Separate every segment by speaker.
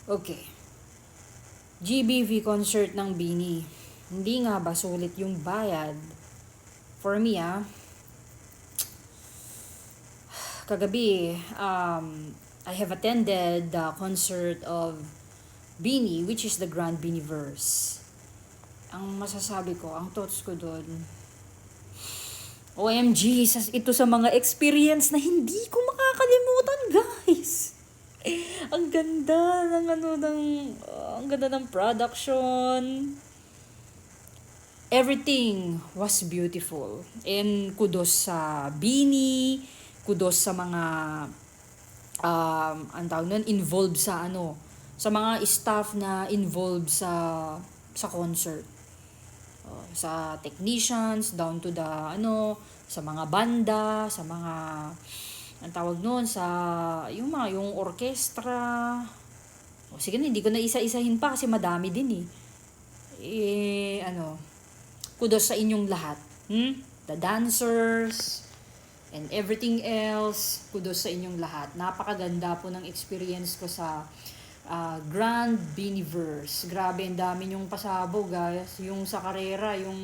Speaker 1: Okay. GBV concert ng BINI. Hindi nga ba sulit yung bayad? For me, kagabi, I have attended the concert of BINI, which is the Grand Biniverse. Ang masasabi ko, ang thoughts ko doon, OMG, ito sa mga experience na hindi ko makakalimutan, guys. Ang ganda ng ang ganda ng production. Everything was beautiful. And kudos sa BINI, kudos sa mga ang tawag nun, involved sa mga staff na involved sa concert. Sa technicians, down to the sa mga banda, sa mga ang tawag noon sa yung orchestra. Sige na, hindi ko na isa-isahin pa kasi madami din eh. Kudos sa inyong lahat. The dancers and everything else, kudos sa inyong lahat. Napakaganda po ng experience ko sa Grand Biniverse. Grabe, ang dami yung pasabog, guys. Yung sa karera, yung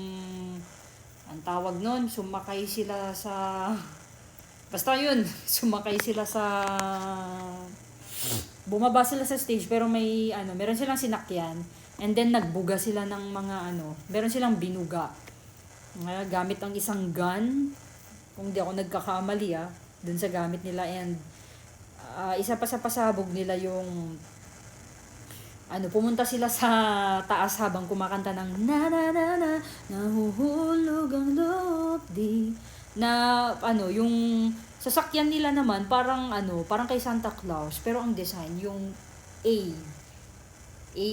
Speaker 1: ang tawag nun, sumakay sila sa basta yun, sumakay sila sa bumaba sila sa stage pero meron silang sinakyan and then nagbuga sila ng mga meron silang binuga. Gamit ang isang gun, kung di ako nagkakamali dun sa gamit nila, and isa pa sa pasabog nila yung pumunta sila sa taas habang kumakanta ng na na na na nahuhulog ang loob di na yung sasakyan nila naman parang kay Santa Claus, pero ang design yung A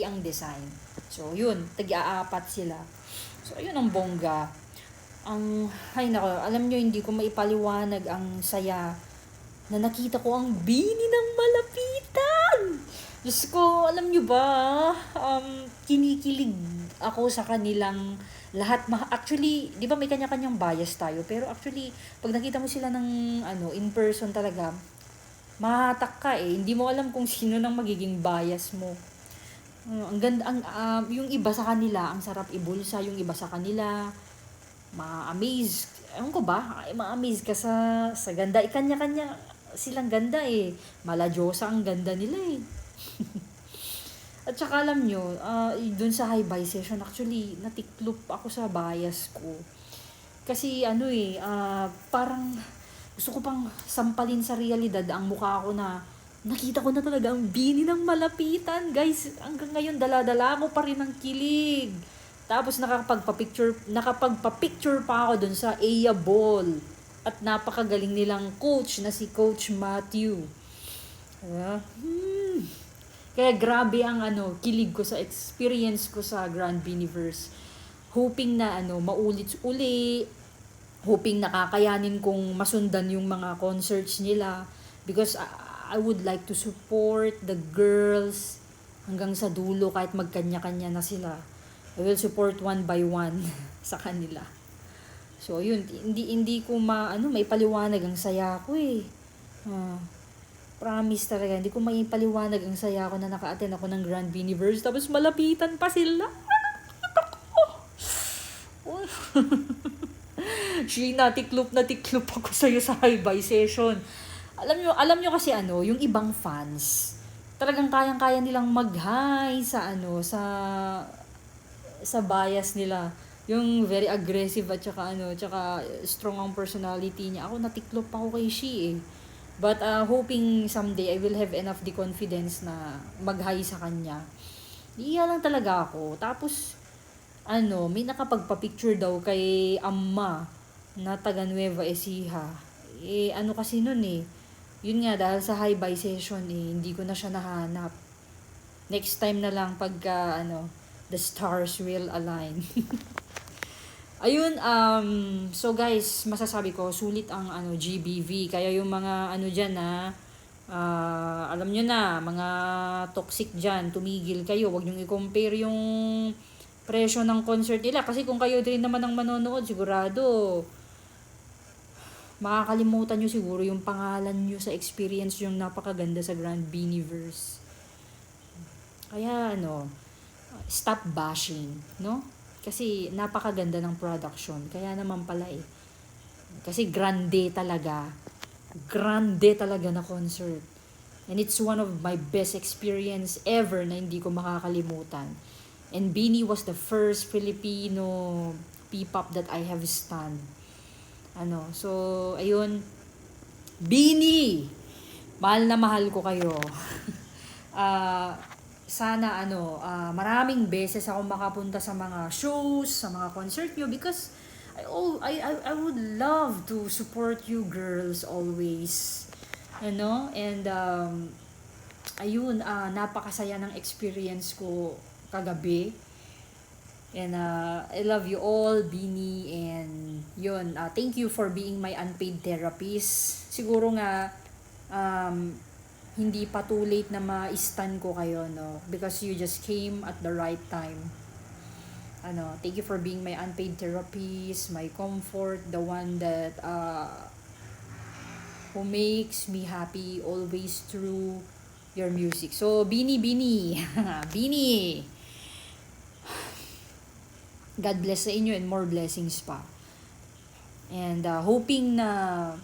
Speaker 1: ang design. So yun, tag-aapat sila. So ayun ang bongga. Ay nako, alam nyo, hindi ko maipaliwanag ang saya na nakita ko ang BINI ng malapitan. Diyos ko, alam nyo ba, kinikilig ako sa kanilang lahat. Actually, di ba may kanya-kanyang bias tayo, pero actually, pag nakita mo sila ng in person talaga, mahatak ka eh. Hindi mo alam kung sino nang magiging bias mo. Ang ganda, yung iba sa kanila, ang sarap ibulsa, yung iba sa kanila, ma-amaze. Ewan ko ba, ma-amaze ka sa ganda. Kanya-kanya silang ganda eh. Mala-Diyosa ang ganda nila eh. At saka alam nyo, dun sa high-buy session, actually, natiklop ako sa bias ko. Kasi parang gusto ko pang sampalin sa realidad ang mukha ko na nakita ko na talaga ang BINI ng malapitan. Guys, hanggang ngayon, dala-dala ko pa rin ang kilig. Tapos nakapagpa-picture pa ako dun sa Aya Ball. At napakagaling nilang coach na si Coach Matthew. Kaya grabe ang kilig ko sa experience ko sa Grand Biniverse. Hoping na maulit-uli, hoping nakakayanin kong masundan yung mga concerts nila, because I would like to support the girls hanggang sa dulo kahit magkanya-kanya na sila. I will support one by one sa kanila. So yun, hindi ko may paliwanag ang saya ko eh. Promise talaga, hindi ko may paliwanag ang saya ko na naka-attend ako ng Grand Biniverse tapos malapitan pa sila. Natiklop ako sa'yo sa high-buy session. Alam nyo kasi yung ibang fans, talagang kayang-kaya nilang mag-hi sa bias nila. Yung very aggressive at tsaka strong ang personality niya. Ako natiklop ako kay Shi eh. But hoping someday I will have enough the confidence na mag-hi sa kanya. Iiya lang talaga ako. Tapos may nakapagpa-picture daw kay Amma na taga Nueva Ecija. Kasi nun eh. Yun nga, dahil sa high-buy session hindi ko na siya nahanap. Next time na lang pagka the stars will align. Ayun, so guys, masasabi ko, sulit ang GBV. Kaya yung mga dyan alam nyo na, mga toxic dyan, tumigil kayo. Huwag nyo i-compare yung presyo ng concert nila. Kasi kung kayo din naman ang manonood, sigurado, makakalimutan nyo siguro yung pangalan nyo sa experience yung napakaganda sa Grand Biniverse. Kaya stop bashing, no? Kasi napakaganda ng production. Kaya naman pala eh. Kasi grande talaga na concert. And it's one of my best experience ever na hindi ko makakalimutan. And Beanie was the first Filipino P-pop that I have stan. So ayun, Beanie, mahal na mahal ko kayo. Ah, sana maraming beses ako makapunta sa mga shows, sa mga concert nyo because I would love to support you girls always. And ayun, napakasaya ng experience ko kagabi. And I love you all, Beanie, and yun, thank you for being my unpaid therapist. Siguro nga, hindi pa too late na ma-stan ko kayo, no? Because you just came at the right time. Thank you for being my unpaid therapist, my comfort, the one that who makes me happy always through your music. So, Beanie, Beanie, God bless sa inyo and more blessings pa. And hoping na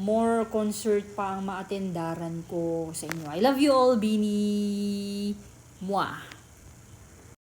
Speaker 1: more concert pa ang maatendaran ko sa inyo. I love you all, Beanie. Mwah.